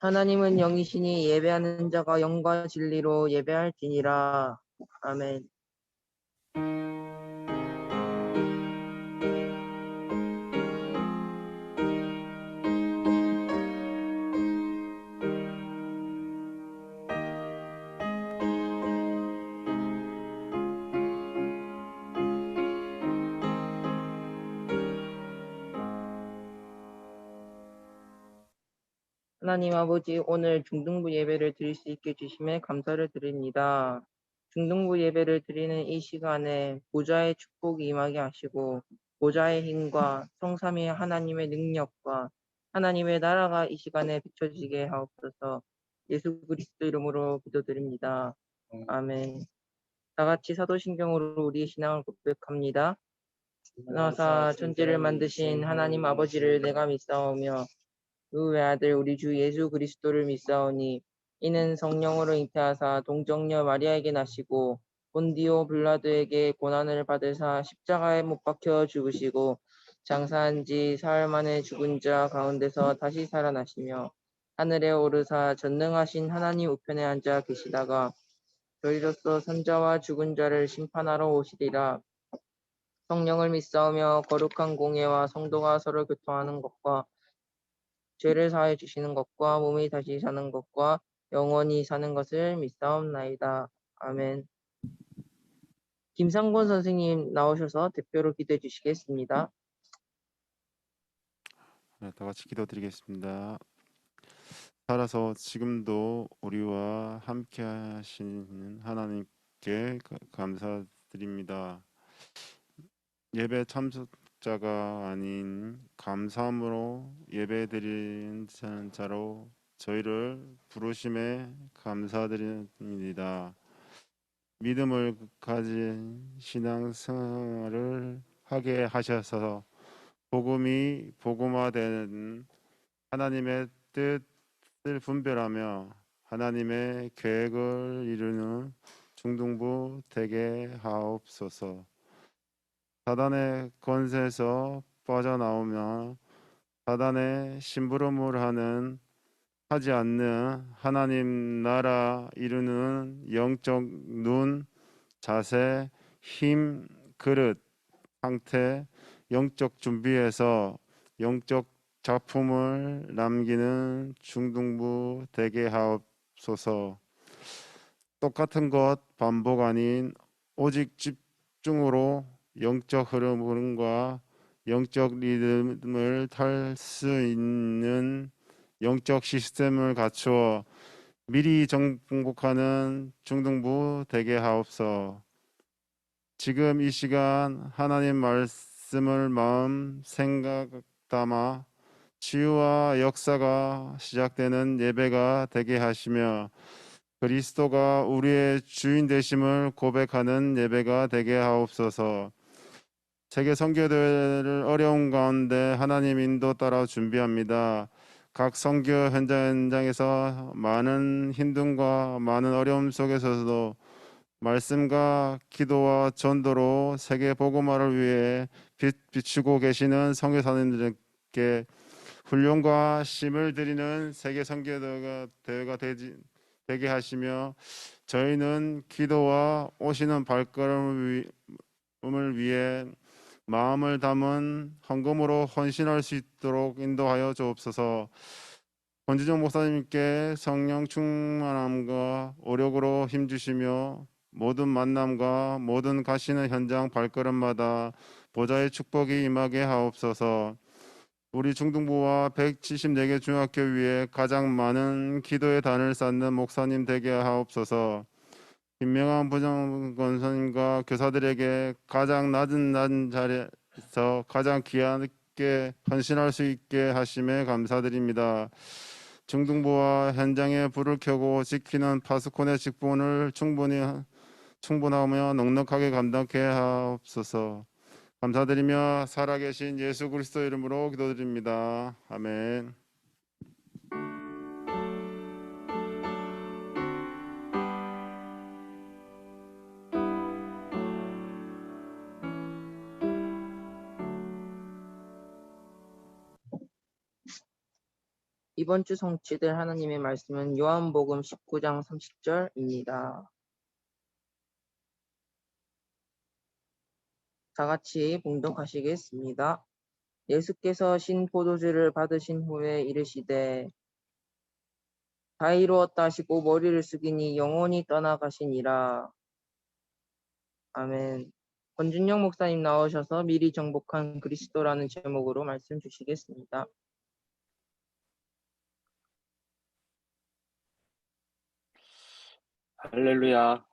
하나님은 영이시니 예배하는 자가 영과 진리로 예배할지니라. 아멘. 하나님 아버지, 오늘 중등부 예배를 드릴 수 있게 주심에 감사를 드립니다. 중등부 예배를 드리는 이 시간에 보좌의 축복이 임하게 하시고 보좌의 힘과 성삼위 하나님의 능력과 하나님의 나라가 이 시간에 비춰지게 하옵소서. 예수 그리스도 이름으로 기도드립니다. 아멘. 다 같이 사도신경으로 우리의 신앙을 고백합니다. 나사 천지를 만드신 하나님 아버지를 내가 믿사오며 그 외아들 우리 주 예수 그리스도를 믿사오니 이는 성령으로 잉태하사 동정녀 마리아에게 나시고 본디오 빌라도에게 고난을 받으사 십자가에 못 박혀 죽으시고 장사한 지 사흘 만에 죽은 자 가운데서 다시 살아나시며 하늘에 오르사 전능하신 하나님 우편에 앉아 계시다가 저희로서 선자와 죽은 자를 심판하러 오시리라. 성령을 믿사오며 거룩한 공예와 성도가 서로 교통하는 것과 죄를 사해 주시는 것과 몸이 다시 사는 것과 영원히 사는 것을 믿사옵나이다. 아멘. 김상권 선생님 나오셔서 대표로 기도해 주시겠습니다. 네, 다 같이 기도드리겠습니다. 살아서 지금도 우리와 함께 하시는 하나님께 감사드립니다. 예배 참석자가 아닌 감사함으로 예배드리는 자로 저희를 부르심에 감사드립니다. 믿음을 가진 신앙생활을 하게 하셔서 복음이 복음화되는 하나님의 뜻을 분별하며 하나님의 계획을 이루는 중등부 되게 하옵소서. 사단의 권세에서 빠져나오며 사단의 심부름을 하지 않는 하나님 나라 이루는 영적 눈, 자세, 힘, 그릇, 상태, 영적 준비에서 영적 작품을 남기는 중등부 되게 하옵소서. 똑같은 것 반복 아닌 오직 집중으로 영적 흐름과 영적 리듬을 탈 수 있는 영적 시스템을 갖추어 미리 정복하는 중등부 되게 하옵소서. 지금 이 시간 하나님 말씀을 마음 생각 담아 치유와 역사가 시작되는 예배가 되게 하시며 그리스도가 우리의 주인 되심을 고백하는 예배가 되게 하옵소서. 세계 선교대회를 어려운 가운데 하나님 인도 따라 준비합니다. 각 선교 현장에서 많은 힘듦과 많은 어려움 속에서도 말씀과 기도와 전도로 세계 복음화를 위해 비추고 계시는 선교사님들께 훈련과 힘을 드리는 세계 선교대회가 되게 하시며 저희는 기도와 오시는 발걸음을 위해 마음을 담은 헌금으로 헌신할 수 있도록 인도하여 주옵소서. 권지정 목사님께 성령 충만함과 오력으로 힘주시며 모든 만남과 모든 가시는 현장 발걸음마다 보좌의 축복이 임하게 하옵소서. 우리 중등부와 174개 중학교 위에 가장 많은 기도의 단을 쌓는 목사님 되게 하옵소서. 김명환 부장권사님과 교사들에게 가장 낮은 자리에서 가장 귀하게 헌신할 수 있게 하심에 감사드립니다. 중등부와 현장에 불을 켜고 지키는 파수꾼의 직분을 충분하며 넉넉하게 감당케 하옵소서. 감사드리며 살아계신 예수 그리스도 이름으로 기도드립니다. 아멘. 이번 주 성취될 하나님의 말씀은 요한복음 19장 30절입니다. 다 같이 봉독하시겠습니다. 예수께서 신 포도주를 받으신 후에 이르시되 다 이루었다 하시고 머리를 숙이니 영원히 떠나가시니라. 아멘. 권준영 목사님 나오셔서 미리 정복한 그리스도라는 제목으로 말씀 주시겠습니다. 할렐루야.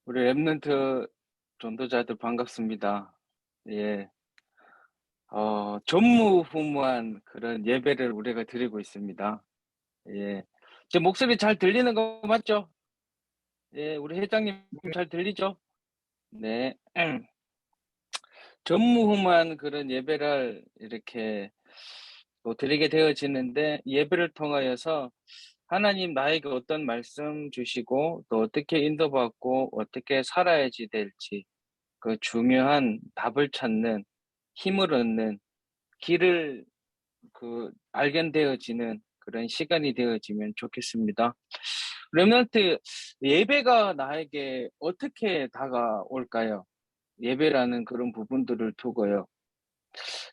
우리 랩런트 전도자들 반갑습니다. 예. 전무후무한 그런 예배를 우리가 드리고 있습니다. 예. 제 목소리 잘 들리는 거 맞죠? 예, 우리 회장님 잘 들리죠? 네. 전무후무한 그런 예배를 이렇게 또 드리게 되어지는데, 예배를 통하여서 하나님 나에게 어떤 말씀 주시고 또 어떻게 인도받고 어떻게 살아야지 될지 그 중요한 답을 찾는, 힘을 얻는, 길을 알견되어지는 그런 시간이 되어지면 좋겠습니다. 렘넌트, 예배가 나에게 어떻게 다가올까요? 예배라는 그런 부분들을 두고요.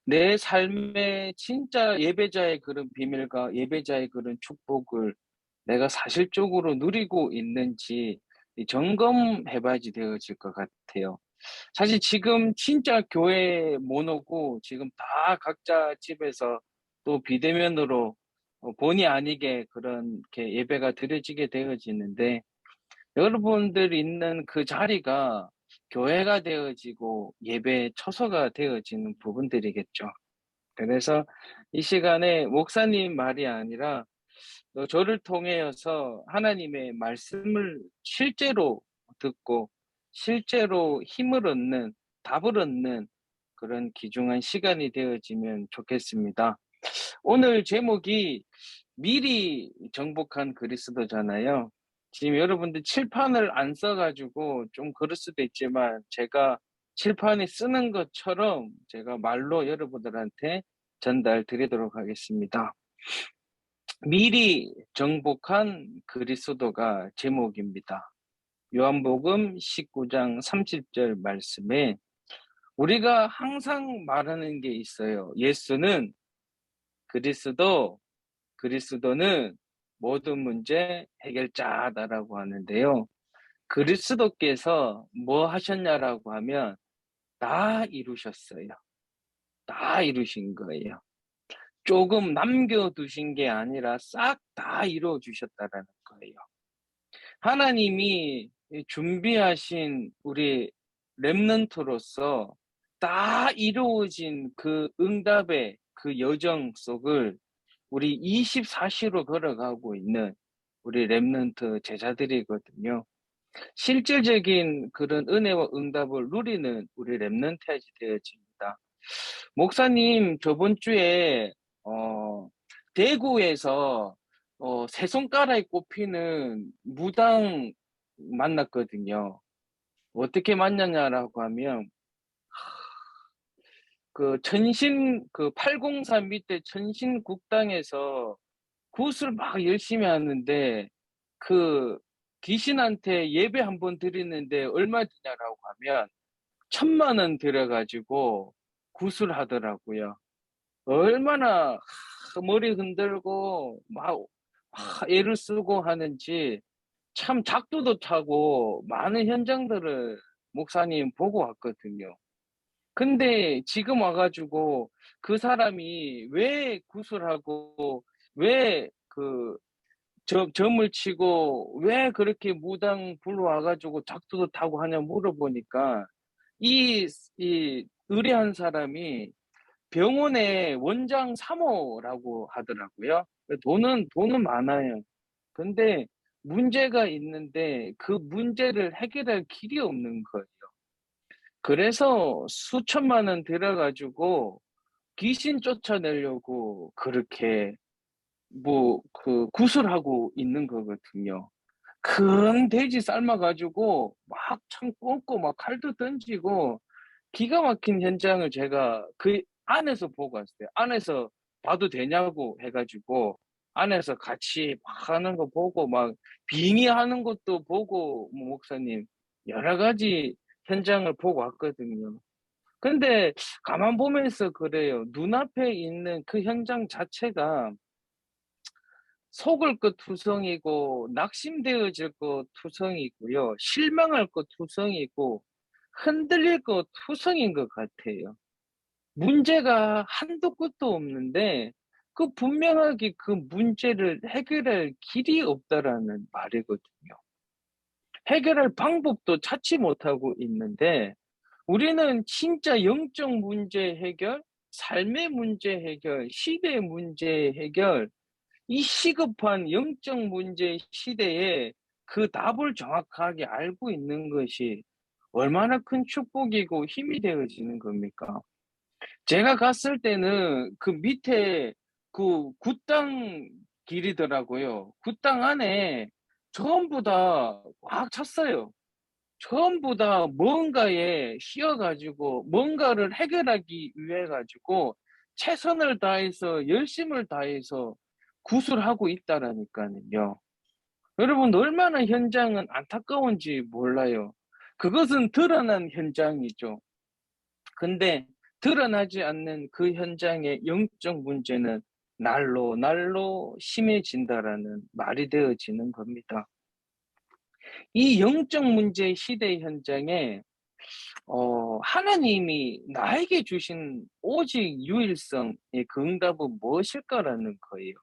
내 삶에 진짜 예배자의 그런 비밀과 예배자의 그런 축복을 내가 사실적으로 누리고 있는지 점검해봐야지 되어질 것 같아요. 사실 지금 진짜 교회 못 오고 지금 다 각자 집에서 또 비대면으로 본의 아니게 그렇게 예배가 드려지게 되어지는데, 여러분들이 있는 그 자리가 교회가 되어지고 예배 처소가 되어지는 부분들이겠죠. 그래서 이 시간에 목사님 말이 아니라 저를 통해서 하나님의 말씀을 실제로 듣고 실제로 힘을 얻는, 답을 얻는 그런 귀중한 시간이 되어지면 좋겠습니다. 오늘 제목이 미리 정복한 그리스도잖아요. 지금 여러분들 칠판을 안 써가지고 좀 그럴 수도 있지만, 제가 칠판에 쓰는 것처럼 제가 말로 여러분들한테 전달 드리도록 하겠습니다. 미리 정복한 그리스도가 제목입니다. 요한복음 19장 30절 말씀에 우리가 항상 말하는 게 있어요. 예수는 그리스도는 모든 문제 해결자다라고 하는데요. 그리스도께서 뭐 하셨냐라고 하면 다 이루셨어요. 다 이루신 거예요. 조금 남겨두신 게 아니라 싹 다 이루어 주셨다라는 거예요. 하나님이 준비하신 우리 렘넌트로서 다 이루어진 그 응답의 그 여정 속을 우리 24시로 걸어가고 있는 우리 렘넌트 제자들이거든요. 실질적인 그런 은혜와 응답을 누리는 우리 렘넌트가 되어집니다. 목사님, 저번 주에 대구에서 세 손가락에 꼽히는 무당 만났거든요. 어떻게 만났냐라고 하면 그 803 밑에 천신국당에서 굿을 막 열심히 하는데, 그 귀신한테 예배 한번 드리는데 얼마 드냐라고 하면 1,000만 원 들여가지고 굿을 하더라고요. 얼마나 머리 흔들고 막 애를 쓰고 하는지 참 작두도 타고 많은 현장들을 목사님 보고 왔거든요. 근데 지금 와가지고 그 사람이 왜 구슬하고 왜 점을 치고 왜 그렇게 무당 불러와가지고 작두도 타고 하냐 물어보니까 이 의뢰한 사람이 병원의 원장 3호라고 하더라고요. 돈은 많아요. 근데 문제가 있는데 그 문제를 해결할 길이 없는 거예요. 그래서 수천만 원 들여가지고 귀신 쫓아내려고 그렇게 구슬하고 있는 거거든요. 큰 돼지 삶아가지고 막 창 꽂고 막 칼도 던지고 기가 막힌 현장을 제가 그 안에서 보고 왔어요. 안에서 봐도 되냐고 해가지고 안에서 같이 막 하는 거 보고 막 빙의하는 것도 보고 뭐 목사님 여러 가지 현장을 보고 왔거든요. 근데 가만 보면서 그래요. 눈앞에 있는 그 현장 자체가 속을 것 투성이고 낙심되어질 것 투성이고요. 실망할 것 투성이고 흔들릴 것 투성인 것 같아요. 문제가 한도 끝도 없는데 그 분명하게 그 문제를 해결할 길이 없다라는 말이거든요. 해결할 방법도 찾지 못하고 있는데 우리는 진짜 영적 문제 해결, 삶의 문제 해결, 시대의 문제 해결, 이 시급한 영적 문제 시대에 그 답을 정확하게 알고 있는 것이 얼마나 큰 축복이고 힘이 되어지는 겁니까? 제가 갔을 때는 그 밑에 그 굿당 길이더라고요. 굿당 안에 전부 다 꽉 찼어요. 전부 다 뭔가에 씌어가지고 뭔가를 해결하기 위해 가지고 최선을 다해서 열심을 다해서 구술하고 있다라니까요. 여러분 얼마나 현장은 안타까운지 몰라요. 그것은 드러난 현장이죠. 근데 드러나지 않는 그 현장의 영적 문제는 날로 날로 심해진다라는 말이 되어지는 겁니다. 이 영적 문제 시대 현장에 하나님이 나에게 주신 오직 유일성의 그 응답은 무엇일까라는 거예요.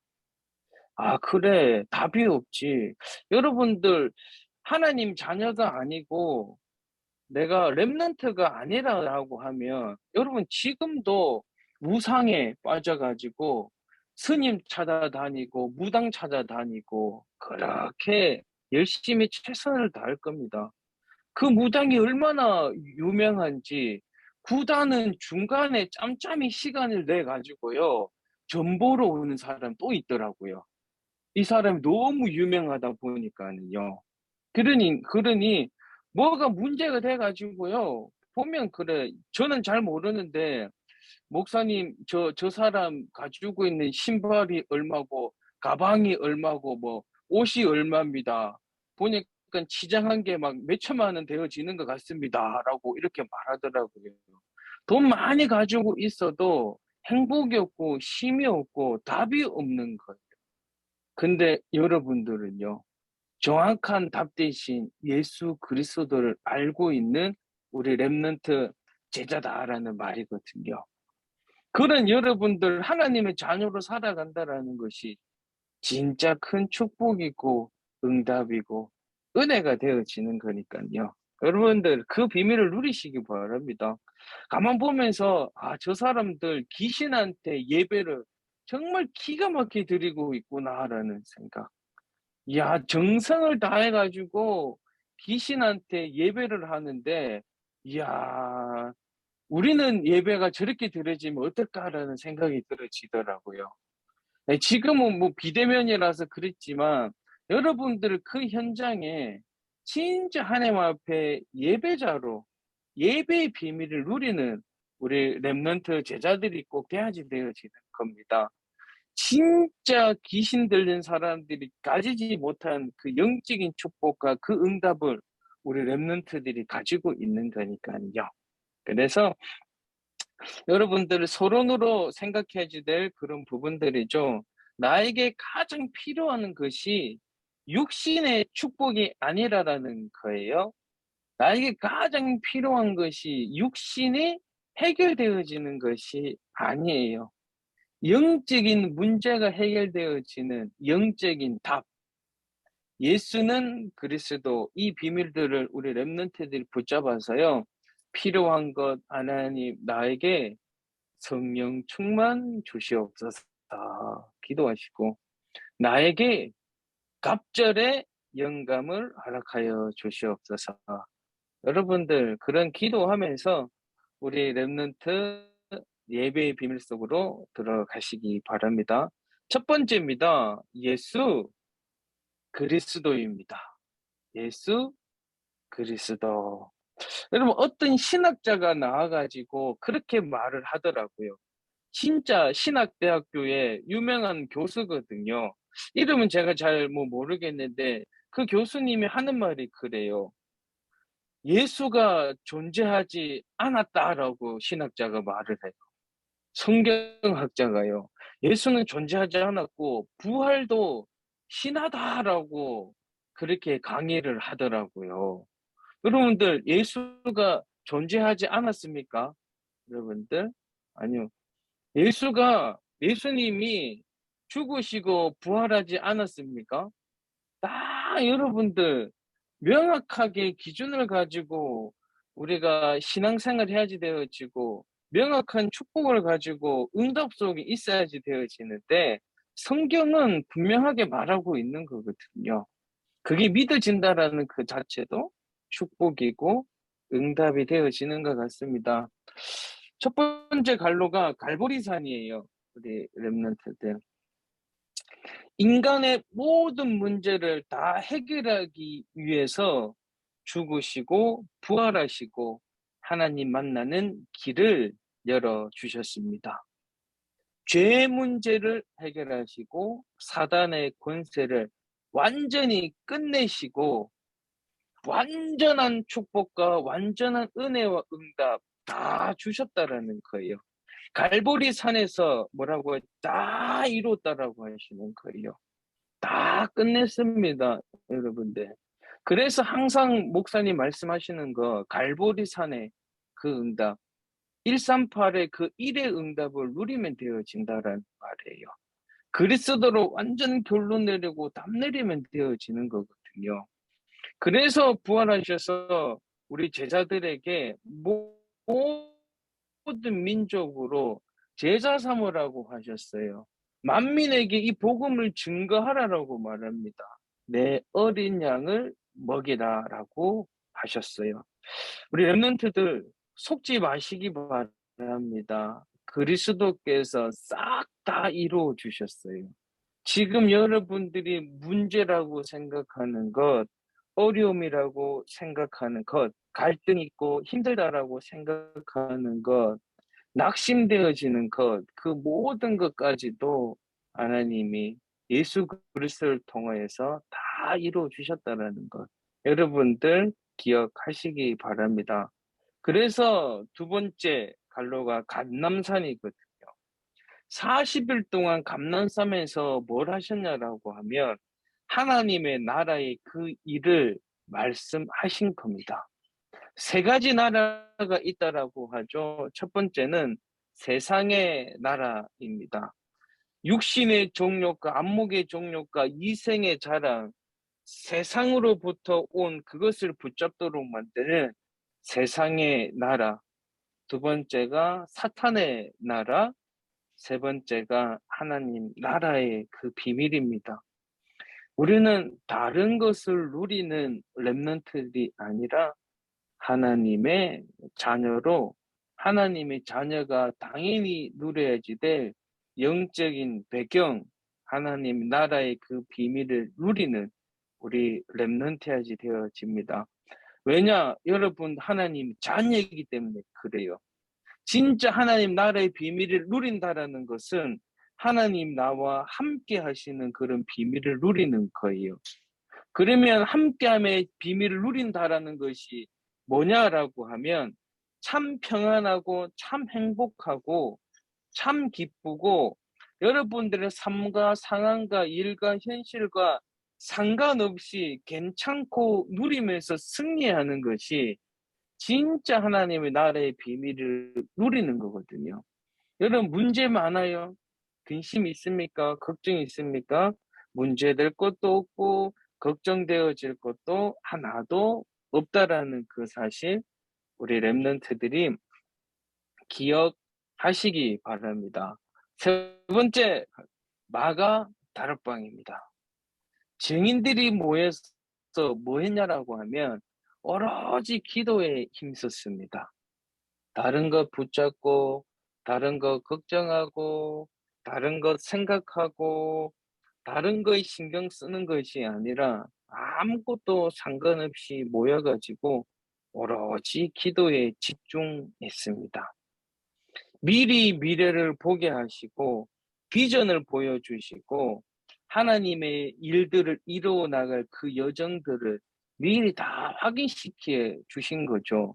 아, 그래. 답이 없지. 여러분들, 하나님 자녀가 아니고 내가 렘넌트가 아니라고 하면 여러분 지금도 무상에 빠져가지고 스님 찾아다니고 무당 찾아다니고 그렇게 열심히 최선을 다할 겁니다. 그 무당이 얼마나 유명한지 구단은 중간에 짬짬이 시간을 내 가지고요 전보러 오는 사람 또 있더라고요. 이 사람이 너무 유명하다 보니까는요. 그러니 뭐가 문제가 돼 가지고요. 보면 그래. 저는 잘 모르는데 목사님 저 사람 가지고 있는 신발이 얼마고 가방이 얼마고 뭐 옷이 얼마입니다. 보니까 치장한 게 막 몇천만 원 되어지는 것 같습니다라고 이렇게 말하더라고요. 돈 많이 가지고 있어도 행복이 없고 쉼이 없고 답이 없는 거예요. 근데 여러분들은요. 정확한 답 대신 예수 그리스도를 알고 있는 우리 렘넌트 제자다라는 말이거든요. 그런 여러분들 하나님의 자녀로 살아간다라는 것이 진짜 큰 축복이고 응답이고 은혜가 되어지는 거니까요. 여러분들 그 비밀을 누리시기 바랍니다. 가만 보면서 저 사람들 귀신한테 예배를 정말 기가 막히게 드리고 있구나라는 생각. 야, 정성을 다해가지고 귀신한테 예배를 하는데, 이야, 우리는 예배가 저렇게 드려지면 어떨까라는 생각이 들어지더라고요. 네, 지금은 뭐 비대면이라서 그랬지만, 여러분들 그 현장에 진짜 하나님 앞에 예배자로 예배의 비밀을 누리는 우리 렘넌트 제자들이 꼭 돼야지 되어지는 겁니다. 진짜 귀신 들린 사람들이 가지지 못한 그 영적인 축복과 그 응답을 우리 렘넌트들이 가지고 있는 거니까요. 그래서 여러분들 서론으로 생각해야 될 그런 부분들이죠. 나에게 가장 필요한 것이 육신의 축복이 아니라라는 거예요. 나에게 가장 필요한 것이 육신이 해결되어지는 것이 아니에요. 영적인 문제가 해결되어지는 영적인 답. 예수는 그리스도 이 비밀들을 우리 렘넌트들이 붙잡아서요. 필요한 것 하나님 나에게 성령 충만 주시옵소서 기도하시고 나에게 갑절의 영감을 허락하여 주시옵소서. 여러분들 그런 기도하면서 우리 렘넌트 예배의 비밀 속으로 들어가시기 바랍니다. 첫 번째입니다. 예수 그리스도입니다. 예수 그리스도. 여러분 어떤 신학자가 나와가지고 그렇게 말을 하더라고요. 진짜 신학대학교의 유명한 교수거든요. 이름은 제가 잘 모르겠는데 그 교수님이 하는 말이 그래요. 예수가 존재하지 않았다라고 신학자가 말을 해요. 성경학자가요. 예수는 존재하지 않았고 부활도 신하다라고 그렇게 강의를 하더라고요. 여러분들 예수가 존재하지 않았습니까? 여러분들? 아니요. 예수님이 죽으시고 부활하지 않았습니까? 딱 여러분들 명확하게 기준을 가지고 우리가 신앙생활 해야지 되어지고 명확한 축복을 가지고 응답 속에 있어야지 되어지는데 성경은 분명하게 말하고 있는 거거든요. 그게 믿어진다라는 그 자체도 축복이고 응답이 되어지는 것 같습니다. 첫 번째 갈로가 갈보리산이에요. 우리 렘넌트들. 인간의 모든 문제를 다 해결하기 위해서 죽으시고 부활하시고 하나님 만나는 길을 열어주셨습니다. 죄 문제를 해결하시고 사단의 권세를 완전히 끝내시고 완전한 축복과 완전한 은혜와 응답 다 주셨다라는 거예요. 갈보리 산에서 뭐라고 다 이뤘다라고 하시는 거예요. 다 끝냈습니다, 여러분들. 그래서 항상 목사님 말씀하시는 거 갈보리 산의 그 응답, 138의 그 1의 응답을 누리면 되어진다라는 말이에요. 그리스도로 완전 결론 내리고 답 내리면 되어지는 거거든요. 그래서 부활하셔서 우리 제자들에게 모든 민족으로 제자 삼으라고 하셨어요. 만민에게 이 복음을 증거하라라고 말합니다. 내 어린 양을 먹이라라고 하셨어요. 우리 렘넌트들 속지 마시기 바랍니다. 그리스도께서 싹 다 이루어 주셨어요. 지금 여러분들이 문제라고 생각하는 것, 어려움이라고 생각하는 것, 갈등 있고 힘들다라고 생각하는 것, 낙심되어지는 것, 그 모든 것까지도 하나님이 예수 그리스도를 통하여서 다 이루어 주셨다는 것. 여러분들 기억하시기 바랍니다. 그래서 두 번째 갈로가 감람산이거든요. 40일 동안 감람산에서 뭘 하셨냐라고 하면 하나님의 나라의 그 일을 말씀하신 겁니다. 세 가지 나라가 있다라고 하죠. 첫 번째는 세상의 나라입니다. 육신의 종욕과 안목의 종욕과 이생의 자랑, 세상으로부터 온 그것을 붙잡도록 만드는 세상의 나라. 두 번째가 사탄의 나라, 세 번째가 하나님 나라의 그 비밀입니다. 우리는 다른 것을 누리는 렘넌트들이 아니라 하나님의 자녀로 하나님의 자녀가 당연히 누려야지 될 영적인 배경, 하나님 나라의 그 비밀을 누리는 우리 렘넌트야지 되어집니다. 왜냐? 여러분 하나님 자녀이기 때문에 그래요. 진짜 하나님 나라의 비밀을 누린다라는 것은 하나님 나와 함께 하시는 그런 비밀을 누리는 거예요. 그러면 함께함의 비밀을 누린다라는 것이 뭐냐라고 하면 참 평안하고 참 행복하고 참 기쁘고 여러분들의 삶과 상황과 일과 현실과 상관없이 괜찮고 누리면서 승리하는 것이 진짜 하나님의 나라의 비밀을 누리는 거거든요. 여러분 문제 많아요. 근심 있습니까? 걱정 있습니까? 문제될 것도 없고 걱정되어질 것도 하나도 없다라는 그 사실 우리 렘넌트들이 기억하시기 바랍니다. 세 번째 마가 다락방입니다. 증인들이 모여서 뭐 했냐라고 하면 오로지 기도에 힘썼습니다. 다른 것 붙잡고 다른 것 걱정하고 다른 것 생각하고 다른 거에 신경 쓰는 것이 아니라 아무것도 상관없이 모여가지고 오로지 기도에 집중했습니다. 미리 미래를 보게 하시고 비전을 보여주시고 하나님의 일들을 이루어 나갈 그 여정들을 미리 다 확인시켜 주신 거죠.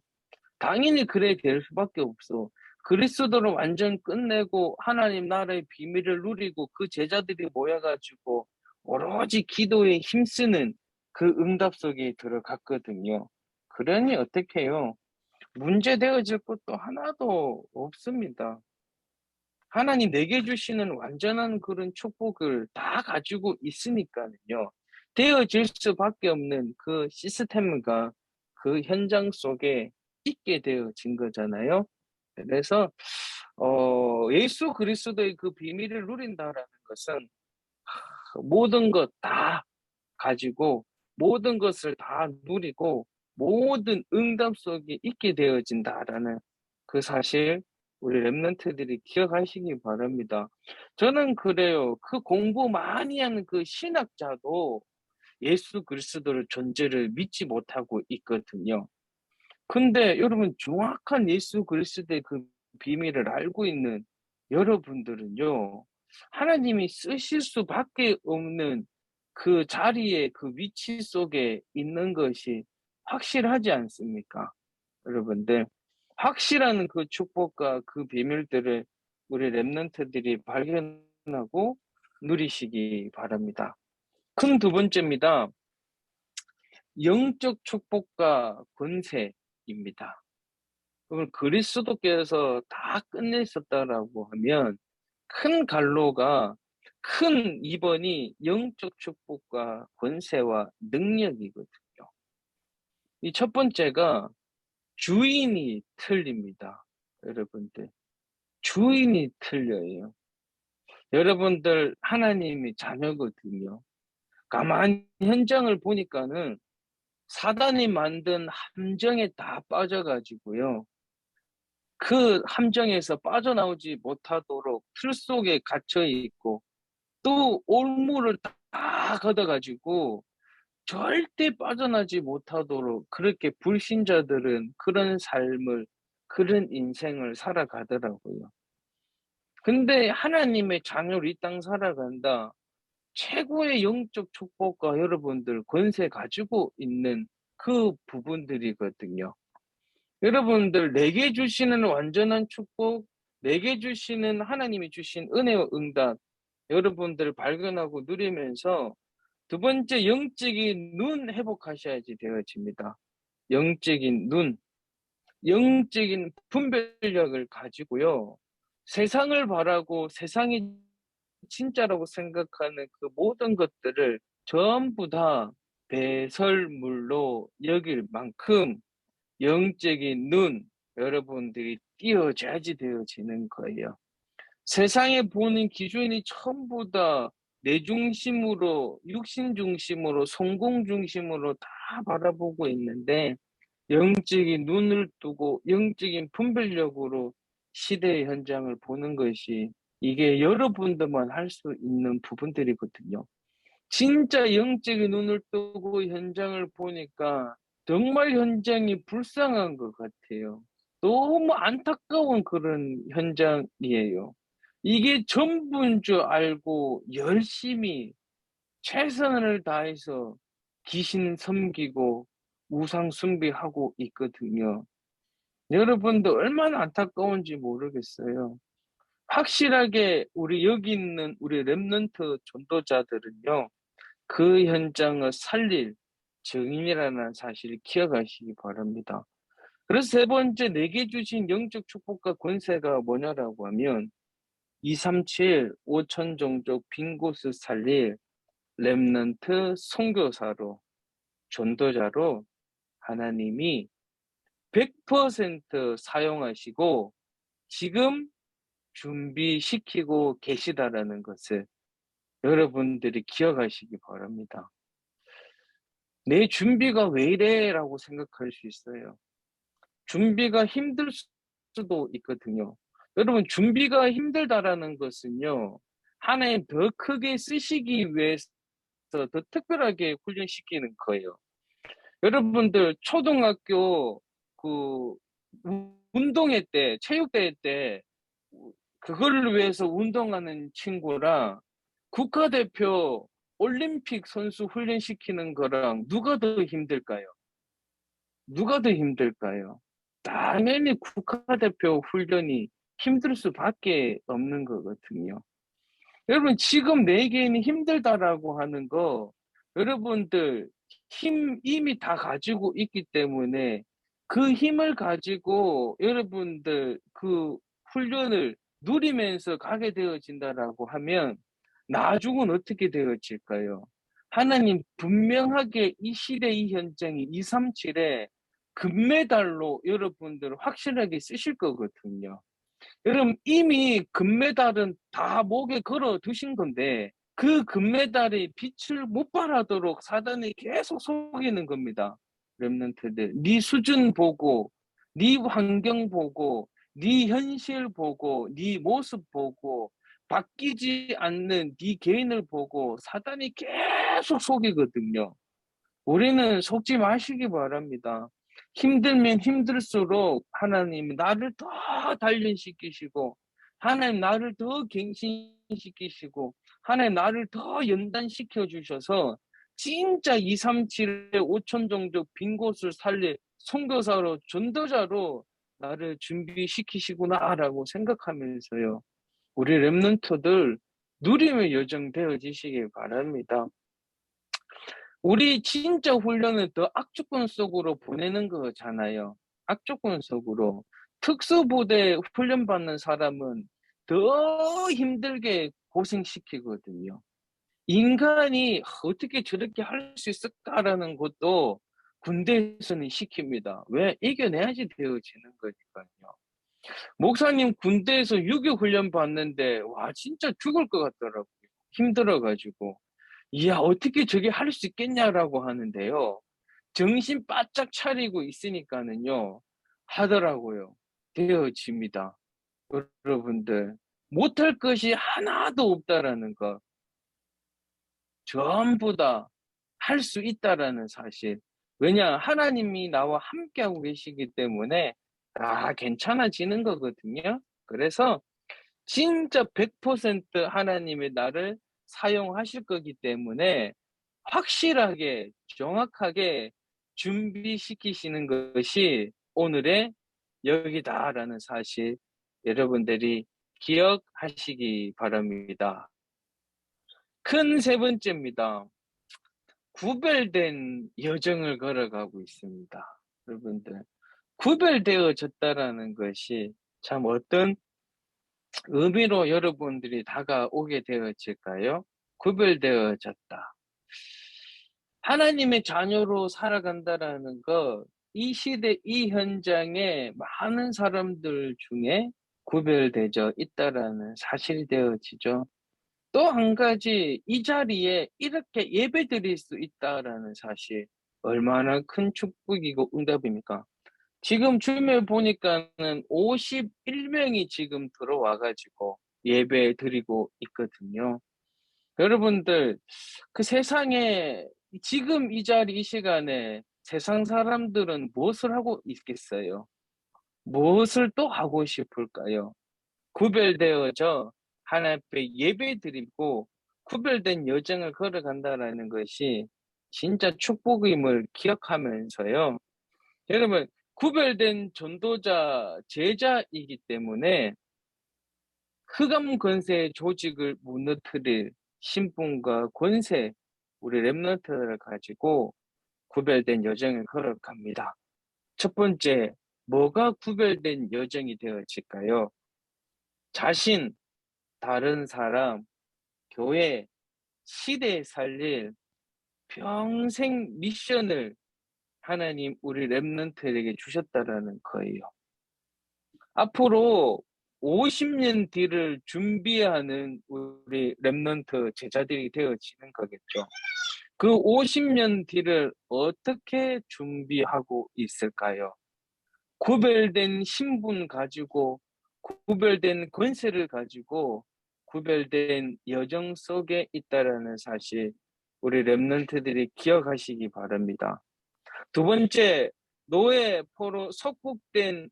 당연히 그래 될 수밖에 없어. 그리스도를 완전 끝내고 하나님 나라의 비밀을 누리고 그 제자들이 모여가지고 오로지 기도에 힘쓰는 그 응답 속에 들어갔거든요. 그러니 어떻게 해요? 문제되어질 것도 하나도 없습니다. 하나님 내게 주시는 완전한 그런 축복을 다 가지고 있으니까요. 되어질 수밖에 없는 그 시스템과 그 현장 속에 있게 되어진 거잖아요. 그래서 예수 그리스도의 그 비밀을 누린다라는 것은 모든 것 다 가지고 모든 것을 다 누리고 모든 응답 속에 있게 되어진다라는 그 사실 우리 랩런트들이 기억하시기 바랍니다. 저는 그래요. 그 공부 많이 하는 그 신학자도 예수 그리스도의 존재를 믿지 못하고 있거든요. 근데 여러분 정확한 예수 그리스도의 그 비밀을 알고 있는 여러분들은요. 하나님이 쓰실 수밖에 없는 그 자리에 그 위치 속에 있는 것이 확실하지 않습니까? 여러분들 확실한 그 축복과 그 비밀들을 우리 랩런트들이 발견하고 누리시기 바랍니다. 큰 두 번째입니다. 영적 축복과 권세입니다. 그걸 그리스도께서 다 끝내셨다라고 하면 큰 갈로가 큰 2번이 영적 축복과 권세와 능력이거든요. 이 첫 번째가 주인이 틀립니다. 여러분들 주인이 틀려요. 여러분들 하나님이 자녀거든요. 가만히 현장을 보니까는 사단이 만든 함정에 다 빠져가지고요. 그 함정에서 빠져나오지 못하도록 틀 속에 갇혀 있고 또 올무를 다 걷어가지고 절대 빠져나지 못하도록 그렇게 불신자들은 그런 삶을 그런 인생을 살아가더라고요. 근데 하나님의 자녀로 이 땅 살아간다. 최고의 영적 축복과 여러분들 권세 가지고 있는 그 부분들이거든요. 여러분들 내게 주시는 완전한 축복, 내게 주시는 하나님이 주신 은혜와 응답 여러분들 발견하고 누리면서 두 번째 영적인 눈 회복하셔야지 되어집니다. 영적인 눈, 영적인 분별력을 가지고요. 세상을 바라고 세상이 진짜라고 생각하는 그 모든 것들을 전부 다 배설물로 여길 만큼 영적인 눈 여러분들이 띄어져야지 되어지는 거예요. 세상에 보는 기준이 전부 다 내 중심으로 육신 중심으로 성공 중심으로 다 바라보고 있는데 영적인 눈을 뜨고 영적인 분별력으로 시대의 현장을 보는 것이 이게 여러분들만 할 수 있는 부분들이거든요. 진짜 영적인 눈을 뜨고 현장을 보니까 정말 현장이 불쌍한 것 같아요. 너무 안타까운 그런 현장이에요. 이게 전부인 줄 알고 열심히 최선을 다해서 귀신 섬기고 우상 숭배하고 있거든요. 여러분도 얼마나 안타까운지 모르겠어요. 확실하게 우리 여기 있는 우리 랩런트 전도자들은요. 그 현장을 살릴 증인이라는 사실을 기억하시기 바랍니다. 그래서 세 번째 내게 주신 영적 축복과 권세가 뭐냐라고 하면 237 5천 종족 빈 곳을 살릴 렘넌트 선교사로 전도자로 하나님이 100% 사용하시고 지금 준비시키고 계시다라는 것을 여러분들이 기억하시기 바랍니다. 내 준비가 왜 이래? 라고 생각할 수 있어요. 준비가 힘들 수도 있거든요. 여러분 준비가 힘들다라는 것은요. 하나님 더 크게 쓰시기 위해서 더 특별하게 훈련시키는 거예요. 여러분들 초등학교 그 운동회 때 체육대회 때 그걸 위해서 운동하는 친구랑 국가대표 올림픽 선수 훈련시키는 거랑 누가 더 힘들까요? 누가 더 힘들까요? 당연히 국가대표 훈련이 힘들 수밖에 없는 거거든요. 여러분, 지금 내 개인이 힘들다라고 하는 거, 여러분들 힘 이미 다 가지고 있기 때문에 그 힘을 가지고 여러분들 그 훈련을 누리면서 가게 되어진다라고 하면 나중은 어떻게 되어질까요? 하나님 분명하게 이 시대 이 현장이 237에 금메달로 여러분들 확실하게 쓰실 거거든요. 여러분 이미 금메달은 다 목에 걸어 두신 건데 그 금메달이 빛을 못 발하도록 사단이 계속 속이는 겁니다. 렘넌트들 네 수준 보고 네 환경 보고 네 현실 보고 네 모습 보고 바뀌지 않는 네 개인을 보고 사단이 계속 속이거든요. 우리는 속지 마시기 바랍니다. 힘들면 힘들수록 하나님 나를 더 단련시키시고 하나님 나를 더 갱신시키시고 하나님 나를 더 연단시켜 주셔서 진짜 237의 5천 종족 빈 곳을 살릴 선교사로 전도자로 나를 준비시키시구나라고 생각하면서요. 우리 렘넌트들 누림의 여정 되어지시길 바랍니다. 우리 진짜 훈련은 더 악조건 속으로 보내는 거잖아요. 악조건 속으로. 특수부대 훈련받는 사람은 더 힘들게 고생시키거든요. 인간이 어떻게 저렇게 할 수 있을까라는 것도 군대에서는 시킵니다. 왜? 이겨내야지 되어지는 거니까요. 목사님 군대에서 6.25 훈련 받는데 와 진짜 죽을 것 같더라고요. 힘들어가지고. 이야, 어떻게 저게 할 수 있겠냐라고 하는데요. 정신 바짝 차리고 있으니까는요, 하더라고요. 되어집니다. 여러분들, 못할 것이 하나도 없다라는 거, 전부 다 할 수 있다라는 사실. 왜냐, 하나님이 나와 함께하고 계시기 때문에 다 괜찮아지는 거거든요. 그래서 진짜 100% 하나님의 나를 사용하실 거기 때문에 확실하게 정확하게 준비시키시는 것이 오늘의 여기다라는 사실 여러분들이 기억하시기 바랍니다. 큰 세 번째입니다. 구별된 여정을 걸어가고 있습니다. 여러분들 구별되어졌다라는 것이 참 어떤 의미로 여러분들이 다가오게 되어질까요? 구별되어졌다. 하나님의 자녀로 살아간다라는 거, 이 시대, 이 현장에 많은 사람들 중에 구별되어 있다라는 사실이 되어지죠. 또 한 가지, 이 자리에 이렇게 예배 드릴 수 있다라는 사실, 얼마나 큰 축복이고 응답입니까? 지금 주말 보니까는 51명이 지금 들어와가지고 예배 드리고 있거든요. 여러분들, 그 세상에 지금 이 자리 이 시간에 세상 사람들은 무엇을 하고 있겠어요? 무엇을 또 하고 싶을까요? 구별되어져 하나님 앞에 예배 드리고 구별된 여정을 걸어간다라는 것이 진짜 축복임을 기억하면서요. 여러분, 구별된 전도자, 제자이기 때문에 흑암 권세의 조직을 무너뜨릴 신분과 권세, 우리 렘넌트를 가지고 구별된 여정을 걸어갑니다. 첫 번째, 뭐가 구별된 여정이 되어질까요? 자신, 다른 사람, 교회, 시대에 살릴 평생 미션을 하나님 우리 렘넌트에게 주셨다라는 거예요. 앞으로 50년 뒤를 준비하는 우리 렘넌트 제자들이 되어지는 거겠죠. 그 50년 뒤를 어떻게 준비하고 있을까요? 구별된 신분 가지고, 구별된 권세를 가지고, 구별된 여정 속에 있다라는 사실, 우리 렘넌트들이 기억하시기 바랍니다. 두 번째, 노예 포로 속국된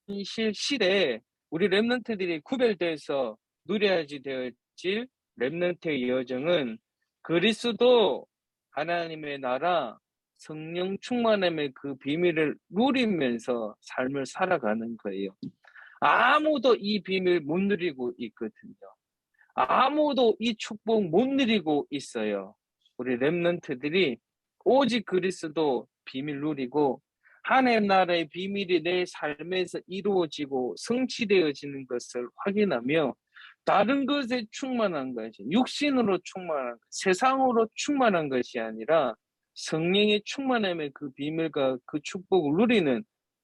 현실 시대에 우리 렘넌트들이 구별돼서 누려야지 되어질 렘넌트의 여정은 그리스도 하나님의 나라 성령 충만함의 그 비밀을 누리면서 삶을 살아가는 거예요. 아무도 이 비밀 못 누리고 있거든요. 아무도 이 축복 못 누리고 있어요. 우리 렘넌트들이 오직 그리스도 비밀 누리고 하나님 나라의 비밀이 내 삶에서 이루어지고 성취되어지는 것을 확인하며 다른 것에 충만한 것이 육신으로 충만한 것, 세상으로 충만한 것이 아니라 성령의 충만함의 그 비밀과 그 축복을 누리는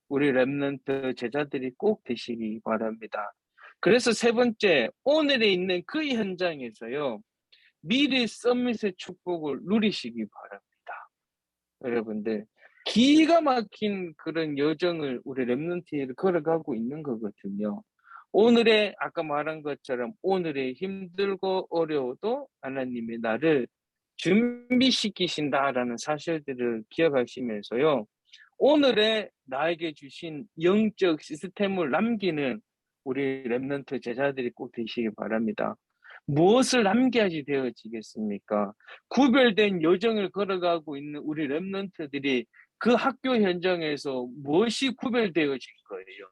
우리 렘넌트 제자들이 꼭 되시기 바랍니다. 그래서 세 번째, 오늘에 있는 그 현장에서요, 미리 서밋의 축복을 누리시기 바랍니다. 여러분들, 기가 막힌 그런 여정을 우리 렘넌트에 걸어가고 있는 거거든요. 오늘의, 아까 말한 것처럼 오늘의 힘들고 어려워도 하나님이 나를 준비시키신다라는 사실들을 기억하시면서요, 오늘의 나에게 주신 영적 시스템을 남기는 우리 렘넌트 제자들이 꼭 되시기 바랍니다. 무엇을 남겨야지 되어지겠습니까? 구별된 여정을 걸어가고 있는 우리 렘넌트들이 그 학교 현장에서 무엇이 구별되어진 거예요?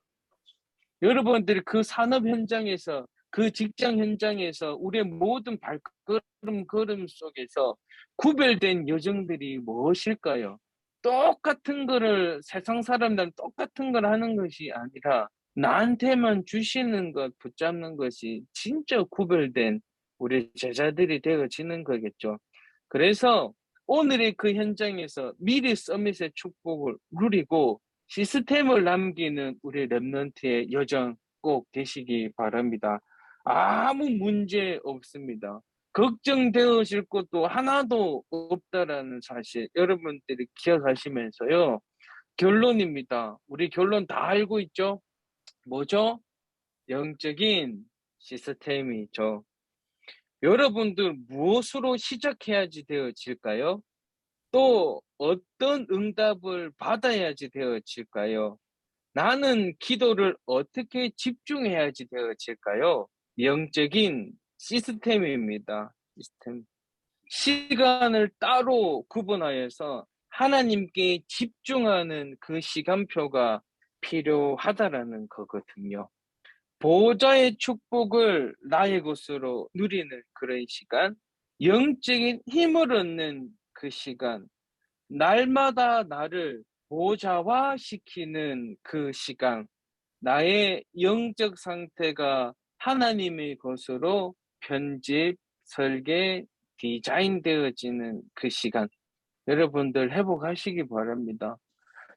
여러분들이 그 산업 현장에서, 그 직장 현장에서 우리의 모든 발걸음 속에서 구별된 여정들이 무엇일까요? 똑같은 거를 세상 사람들은 똑같은 걸 하는 것이 아니라 나한테만 주시는 것 붙잡는 것이 진짜 구별된 우리 제자들이 되어지는 거겠죠. 그래서 오늘의 그 현장에서 미리 서밋의 축복을 누리고 시스템을 남기는 우리 렘넌트의 여정 꼭 되시기 바랍니다. 아무 문제 없습니다. 걱정되어질 것도 하나도 없다라는 사실 여러분들이 기억하시면서요. 결론입니다. 우리 결론 다 알고 있죠? 뭐죠? 영적인 시스템이죠. 여러분들 무엇으로 시작해야지 되어질까요? 또 어떤 응답을 받아야지 되어질까요? 나는 기도를 어떻게 집중해야지 되어질까요? 영적인 시스템입니다. 시스템. 시간을 따로 구분하여서 하나님께 집중하는 그 시간표가 필요하다라는 거거든요. 보호자의 축복을 나의 것으로 누리는 그런 시간, 영적인 힘을 얻는 그 시간, 날마다 나를 보호자화시키는 그 시간, 나의 영적 상태가 하나님의 것으로 편집, 설계, 디자인되어지는 그 시간, 여러분들 회복하시기 바랍니다.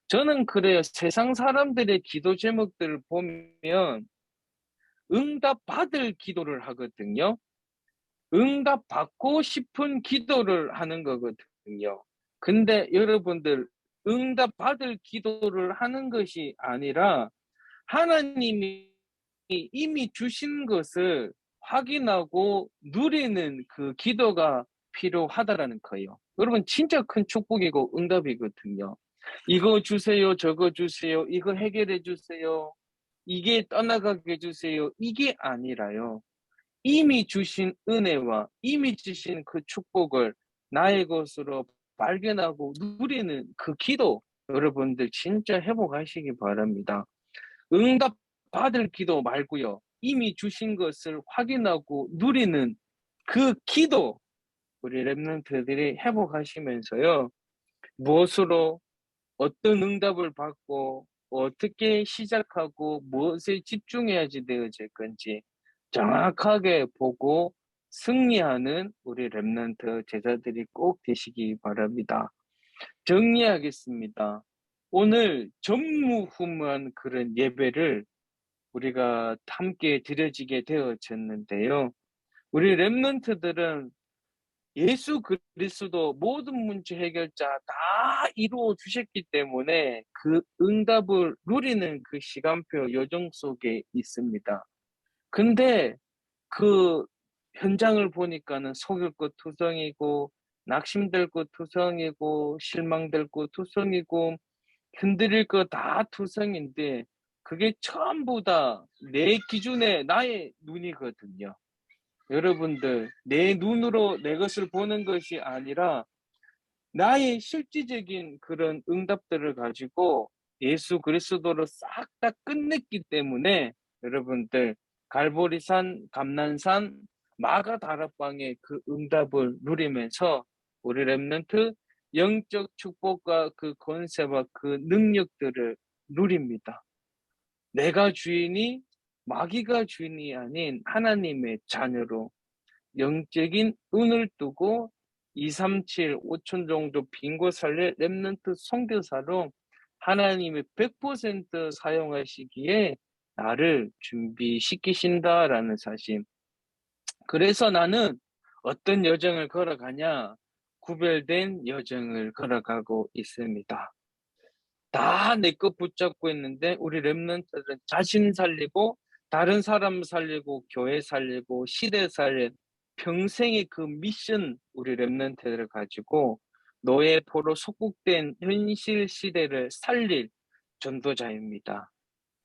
저는 그래요. 세상 사람들의 기도 제목들을 보면 응답 받을 기도를 하거든요. 응답 받고 싶은 기도를 하는 거거든요. 근데 여러분들 응답 받을 기도를 하는 것이 아니라 하나님이 이미 주신 것을 확인하고 누리는 그 기도가 필요하다라는 거예요. 여러분 진짜 큰 축복이고 응답이거든요. 이거 주세요, 저거 주세요, 이거 해결해 주세요, 이게 떠나가게 해주세요. 이게 아니라요. 이미 주신 은혜와 이미 주신 그 축복을 나의 것으로 발견하고 누리는 그 기도, 여러분들 진짜 회복하시기 바랍니다. 응답 받을 기도 말고요. 이미 주신 것을 확인하고 누리는 그 기도, 우리 렘넌트들이 회복하시면서요. 무엇으로 어떤 응답을 받고 어떻게 시작하고 무엇에 집중해야지 되어질 건지 정확하게 보고 승리하는 우리 렘넌트 제자들이 꼭 되시기 바랍니다. 정리하겠습니다. 오늘 전무후무한 그런 예배를 우리가 함께 드려지게 되어졌는데요. 우리 렘넌트들은 예수 그리스도 모든 문제 해결자 다 이루어 주셨기 때문에 그 응답을 누리는 그 시간표 여정 속에 있습니다. 근데 그 현장을 보니까는 속일 것 투성이고 낙심될 것 투성이고 실망될 것 투성이고 흔들릴 거 다 투성인데 그게 전부 다 내 기준에 나의 눈이거든요. 여러분들, 내 눈으로 내 것을 보는 것이 아니라 나의 실질적인 그런 응답들을 가지고 예수 그리스도로 싹 다 끝냈기 때문에 여러분들, 갈보리산, 감난산, 마가 다락방의 그 응답을 누리면서 우리 렘넌트 영적 축복과 그 권세와 그 능력들을 누립니다. 내가 주인이 마귀가 주인이 아닌 하나님의 자녀로 영적인 운을 두고 237, 5천 정도 빈곳 살릴 렘넌트 선교사로 하나님이 100% 사용하시기에 나를 준비시키신다라는 사실. 그래서 나는 어떤 여정을 걸어가냐? 구별된 여정을 걸어가고 있습니다. 다 내 것 붙잡고 있는데 우리 렘넌트들은 자신 살리고 다른 사람 살리고 교회 살리고 시대 살릴 평생의 그 미션, 우리 렘넌트들을 가지고 노예포로 속국된 현실 시대를 살릴 전도자입니다.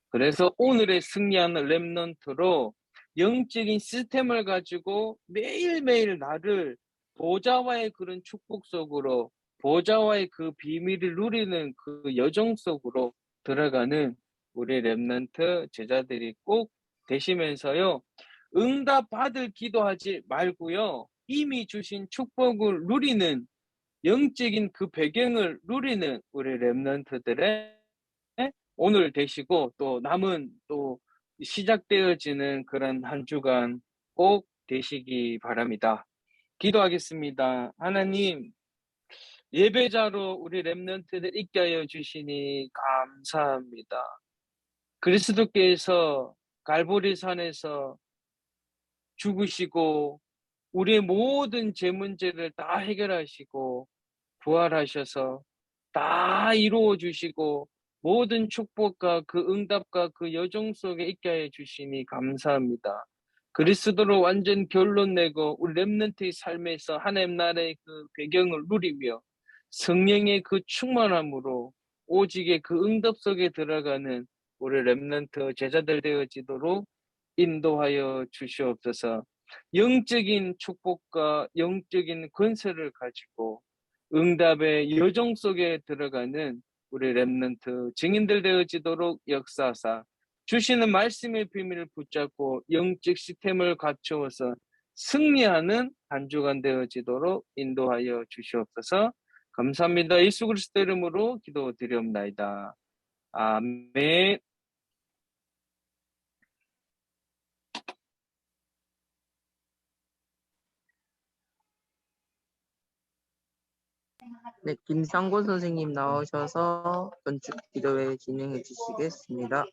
그래서 오늘의 승리하는 렘넌트로 영적인 시스템을 가지고 매일매일 나를 보좌와의 그런 축복 속으로, 보좌와의 그 비밀을 누리는 그 여정 속으로 들어가는 우리 렘넌트 제자들이 꼭 되시면서요. 응답 받을 기도하지 말고요. 이미 주신 축복을 누리는, 영적인 그 배경을 누리는 우리 렘넌트들의 오늘 되시고 또 남은 또 시작되어지는 그런 한 주간 꼭 되시기 바랍니다. 기도하겠습니다. 하나님, 예배자로 우리 렘넌트들 있게 하여 주시니 감사합니다. 그리스도께서 갈보리산에서 죽으시고 우리의 모든 죄 문제를 다 해결하시고 부활하셔서 다 이루어 주시고 모든 축복과 그 응답과 그 여정 속에 있게 해 주시니 감사합니다. 그리스도로 완전 결론 내고 우리 렘넌트의 삶에서 하나님 나라의 그 배경을 누리며 성령의 그 충만함으로 오직의 그 응답 속에 들어가는 우리 렘넌트 제자들 되어지도록 인도하여 주시옵소서. 영적인 축복과 영적인 권세를 가지고 응답의 여정 속에 들어가는 우리 렘넌트 증인들 되어지도록 역사하사 주시는 말씀의 비밀을 붙잡고 영적 시스템을 갖추어서 승리하는 한 주간 되어지도록 인도하여 주시옵소서. 감사합니다. 예수 그리스도 이름으로 기도드리옵나이다. 아멘. 네, 김상곤 선생님 나오셔서 건축 기도회 진행해 주시겠습니다.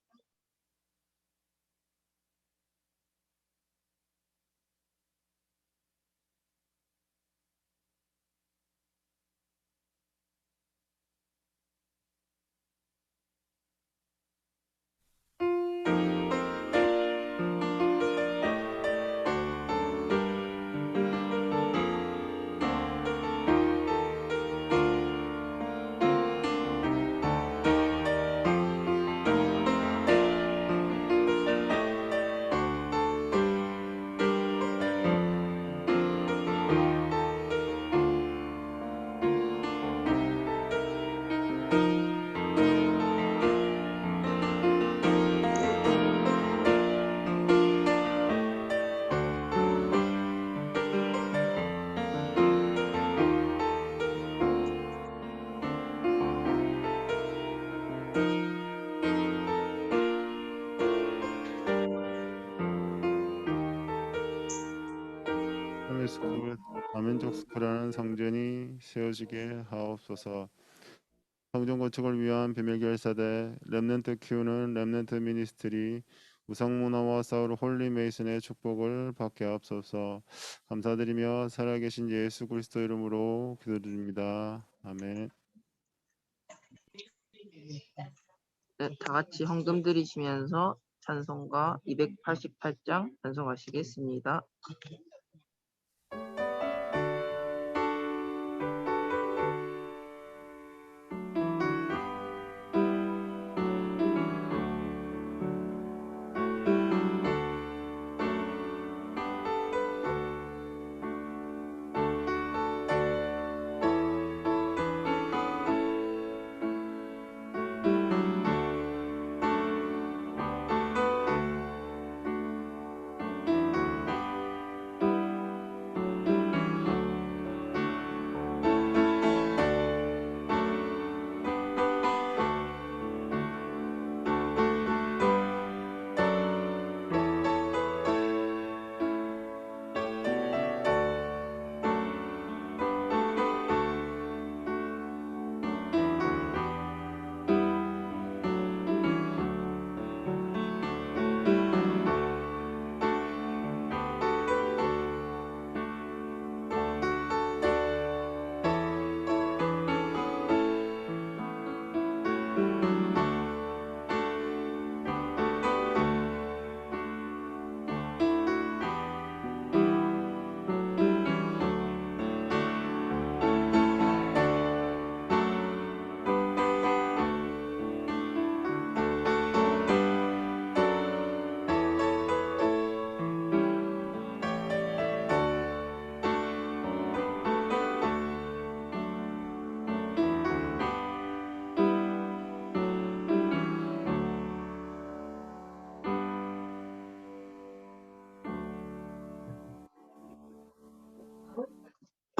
다민족 스쿨하는 성전이 세워지게 하옵소서. 성전 건축을 위한 비밀결사대 렘넌트 키우는 렘넌트 미니스트리 우상문화와 싸울 홀리 메이슨의 축복을 받게 하옵소서. 감사드리며 살아계신 예수 그리스도 이름으로 기도드립니다. 아멘. 네, 다 같이 헌금 드리시면서 찬송가 288장 찬송하시겠습니다.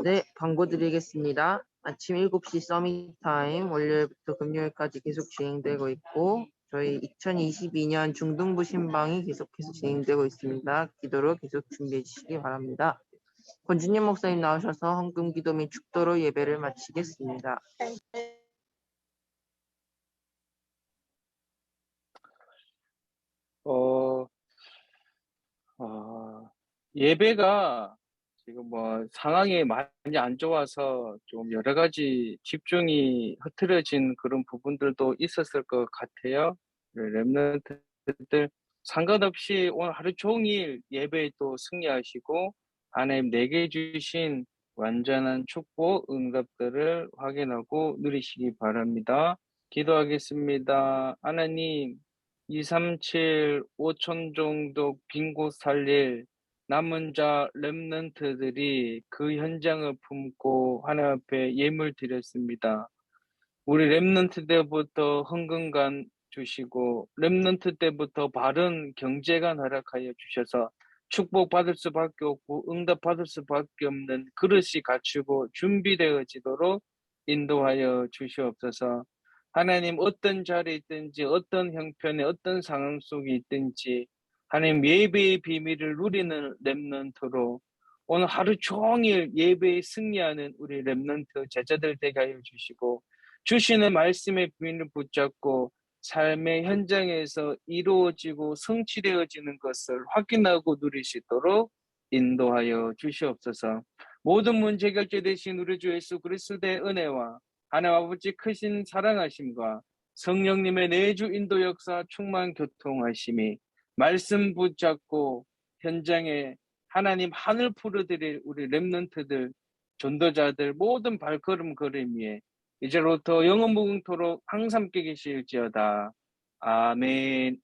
네, 광고 드리겠습니다. 아침 7시 서밋 타임 월요일부터 금요일까지 계속 진행되고 있고 저희 2022년 중등부 신방이 계속해서 진행되고 있습니다. 기도로 계속 준비해 주시기 바랍니다. 권준님 목사님 나오셔서 헌금 기도 및 축도로 예배를 마치겠습니다. 어, 예배가 지금 뭐 상황이 많이 안 좋아서 좀 여러 가지 집중이 흐트러진 그런 부분들도 있었을 것 같아요. 렘넌트들 상관없이 오늘 하루 종일 예배에 또 승리하시고 하나님 내게 주신 완전한 축복, 응답들을 확인하고 누리시기 바랍니다. 기도하겠습니다. 하나님, 237, 5천 정도 빈 곳 살릴 남은 자 렘넌트들이 그 현장을 품고 하나님 앞에 예물 드렸습니다. 우리 렘넌트 때부터 헌금관 주시고 렘넌트 때부터 바른 경제관 허락하여 주셔서 축복받을 수밖에 없고 응답받을 수밖에 없는 그릇이 갖추고 준비되어지도록 인도하여 주시옵소서. 하나님 어떤 자리에 있든지 어떤 형편에 어떤 상황 속에 있든지 하나님 예배의 비밀을 누리는 렘넌트로 오늘 하루 종일 예배에 승리하는 우리 렘넌트 제자들 되게 하여 주시고 주시는 말씀의 비밀을 붙잡고 삶의 현장에서 이루어지고 성취되어지는 것을 확인하고 누리시도록 인도하여 주시옵소서. 모든 문제 해결제 되신 우리 주 예수 그리스도의 은혜와 하나님 아버지 크신 사랑하심과 성령님의 내주 인도 역사 충만 교통하심이 말씀 붙잡고 현장에 하나님 하늘 풀어드릴 우리 렘넌트들 전도자들 모든 발걸음 걸음 위에 이제로부터 영원 무궁토록 항상 함께 계실지어다. 아멘.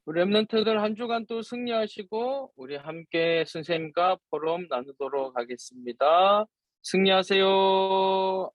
우리 렘넌트들 한 주간 또 승리하시고 우리 함께 선생님과 포럼 나누도록 하겠습니다. 승리하세요.